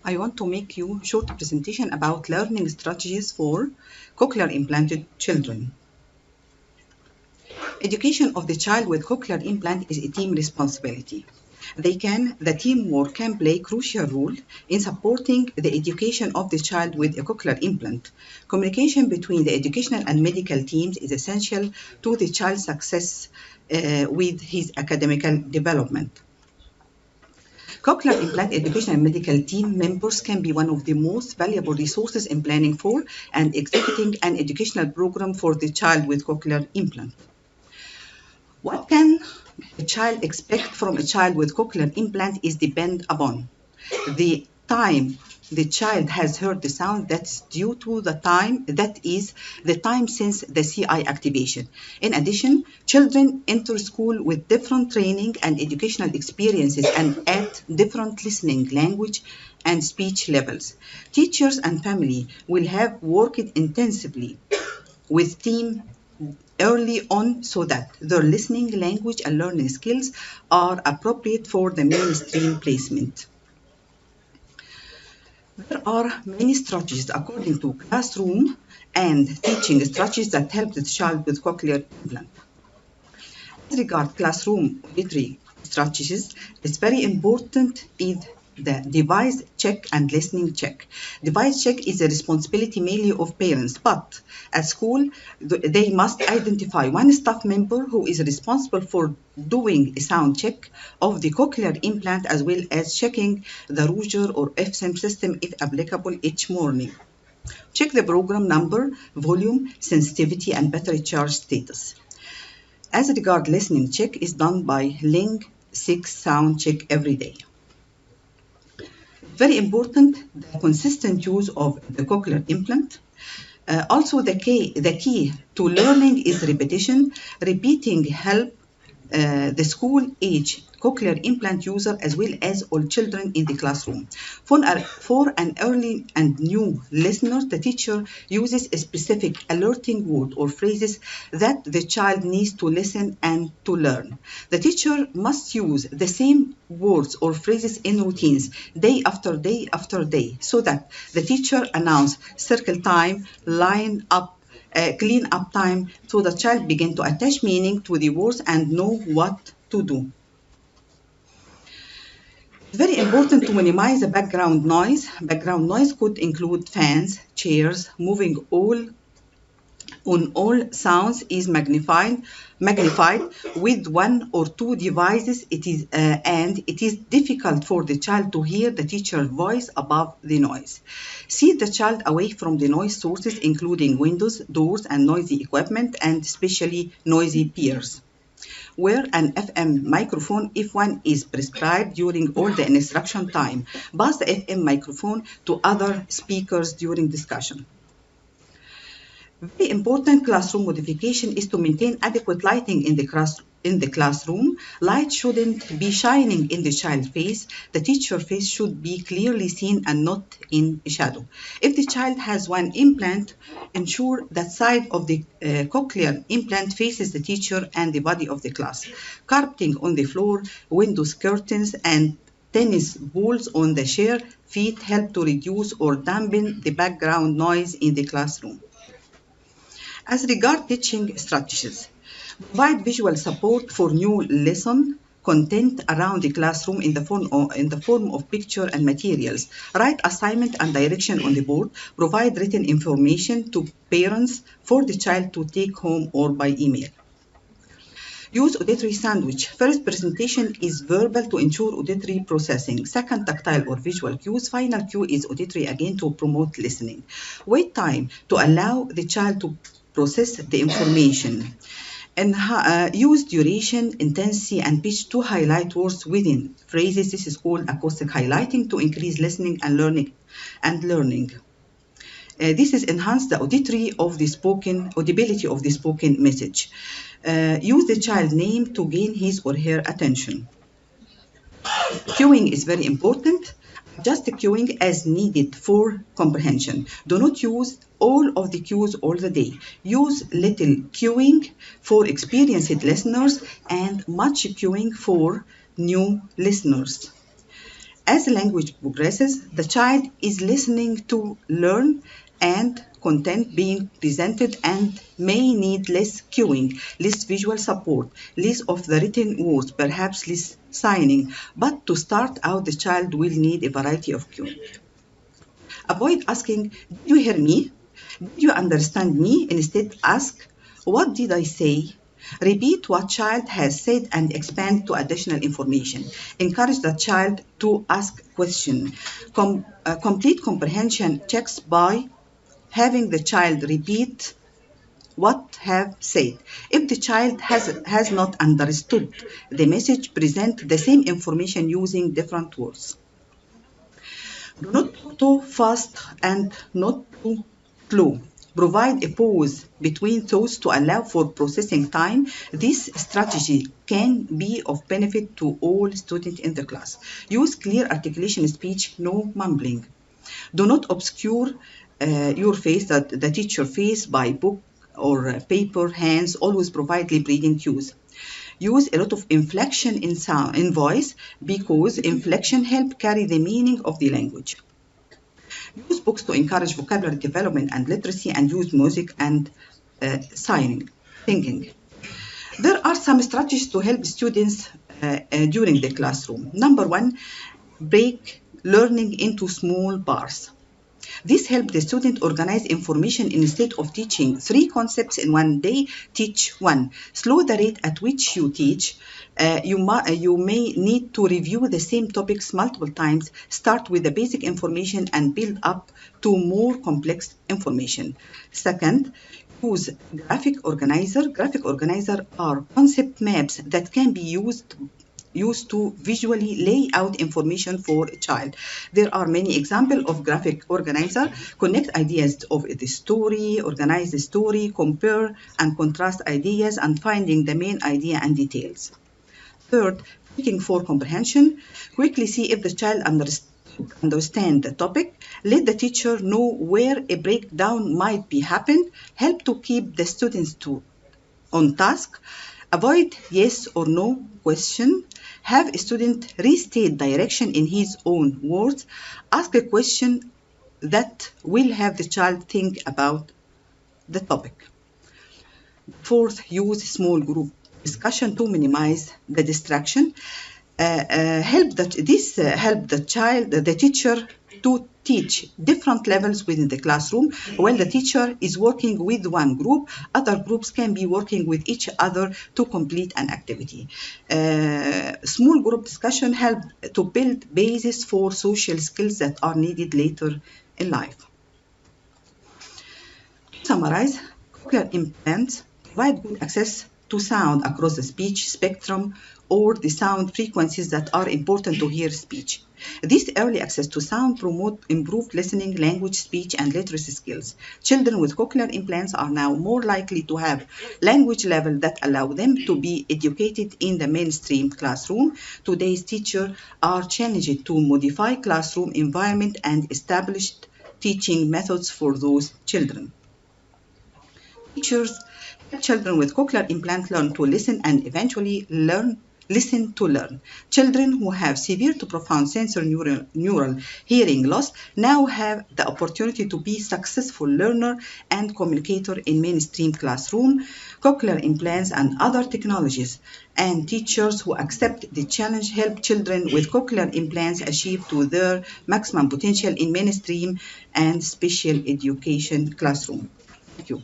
I want to make you a short presentation about learning strategies for cochlear implanted children. Education of the child with cochlear implant is a team responsibility. The teamwork can play a crucial role in supporting the education of the child with a cochlear implant. Communication between the educational and medical teams is essential to the child's success with his academic development. Cochlear implant education and medical team members can be one of the most valuable resources in planning for and executing an educational program for the child with cochlear implant. What can a child expect from a child with cochlear implant is depend upon the time the child has heard the sound. That's due to the time, that is the time since the CI activation. In addition, children enter school with different training and educational experiences and at different listening, language, and speech levels. Teachers and family will have worked intensively with team early on so that their listening, language, and learning skills are appropriate for the mainstream placement. There are many strategies according to classroom and teaching strategies that help the child with cochlear implant. As regards classroom auditory strategies, it's very important is the device check and listening check. Device check is a responsibility mainly of parents, but at school they must identify one staff member who is responsible for doing a sound check of the cochlear implant as well as checking the Roger or FSM system if applicable each morning. Check the program number, volume, sensitivity, and battery charge status. As regard listening check is done by Link 6 sound check every day. Very important, the consistent use of the cochlear implant. Also, the key to learning is repetition. Repeating help the school age cochlear implant user as well as all children in the classroom. For an early and new listener, the teacher uses a specific alerting word or phrases that the child needs to listen and to learn. The teacher must use the same words or phrases in routines day after day after day so that the teacher announce circle time, line up, clean up time, so the child begin to attach meaning to the words and know what to do. It's very important to minimize the background noise. Background noise could include fans, chairs, moving all sounds is magnified with one or two devices. It is difficult for the child to hear the teacher's voice above the noise. Seat the child away from the noise sources, including windows, doors, and noisy equipment, and especially noisy peers. Wear an FM microphone if one is prescribed during all the instruction time. Pass the FM microphone to other speakers during discussion. Very important classroom modification is to maintain adequate lighting in the classroom. Light shouldn't be shining in the child's face. The teacher's face should be clearly seen and not in shadow. If the child has one implant, ensure that side of the cochlear implant faces the teacher and the body of the class. Carpeting on the floor, windows, curtains, and tennis balls on the chair feet help to reduce or dampen the background noise in the classroom. As regard teaching strategies, provide visual support for new lesson content around the classroom in the form of picture and materials. Write assignment and direction on the board. Provide written information to parents for the child to take home or by email. Use auditory sandwich. First presentation is verbal to ensure auditory processing. Second, tactile or visual cues. Final cue is auditory again to promote listening. Wait time to allow the child to process the information. And use duration, intensity, and pitch to highlight words within phrases. This is called acoustic highlighting to increase listening and learning. This is enhance the audibility of the spoken message. Use the child name to gain his or her attention. Cueing is very important. Adjust the cueing as needed for comprehension. Do not use all of the cues all the day. Use little cueing for experienced listeners and much cueing for new listeners. As the language progresses, the child is listening to learn and content being presented and may need less cueing, less visual support, less of the written words, perhaps less signing. But to start out, the child will need a variety of cueing. Avoid asking, "Did you hear me? Did you understand me?" Instead, ask, "What did I say?" Repeat what child has said and expand to additional information. Encourage the child to ask questions. Complete comprehension checks by having the child repeat what have said. If the child has not understood the message, present the same information using different words. Do not talk too fast and not too slow. Provide a pause between thoughts to allow for processing time. This strategy can be of benefit to all students in the class. Use clear articulation speech, no mumbling. Do not obscure your face, the teacher face, by book or paper, hands. Always provide lip reading cues. Use a lot of inflection in sound, in voice, because inflection help carry the meaning of the language. Use books to encourage vocabulary development and literacy, and use music and singing. There are some strategies to help students during the classroom. Number one, break learning into small parts. This helps the student organize information. Instead of teaching 3 concepts in one day, teach 1. Slow the rate at which you teach. You may need to review the same topics multiple times. Start with the basic information and build up to more complex information. Second, use graphic organizer. Graphic organizer are concept maps that can be used to visually lay out information for a child. There are many examples of graphic organizer. Connect ideas of the story, organize the story, compare and contrast ideas, and finding the main idea and details. Third, checking for comprehension. Quickly see if the child understand the topic. Let the teacher know where a breakdown might be happened. Help to keep the students on task. Avoid yes or no question. Have a student restate direction in his own words. Ask a question that will have the child think about the topic. Fourth, use small group discussion to minimize the distraction. Help the teacher to teach different levels within the classroom. While the teacher is working with one group, other groups can be working with each other to complete an activity. Small group discussion help to build basis for social skills that are needed later in life. To summarize, cochlear implants provide good access to sound across the speech spectrum or the sound frequencies that are important to hear speech. This early access to sound promote improved listening, language, speech, and literacy skills. Children with cochlear implants are now more likely to have language level that allow them to be educated in the mainstream classroom. Today's teachers are challenged to modify classroom environment and established teaching methods for those children. Teachers help children with cochlear implants learn to listen and eventually listen to learn. Children who have severe to profound sensory neural hearing loss now have the opportunity to be successful learner and communicator in mainstream classroom. Cochlear implants and other technologies and teachers who accept the challenge help children with cochlear implants achieve to their maximum potential in mainstream and special education classroom. Thank you.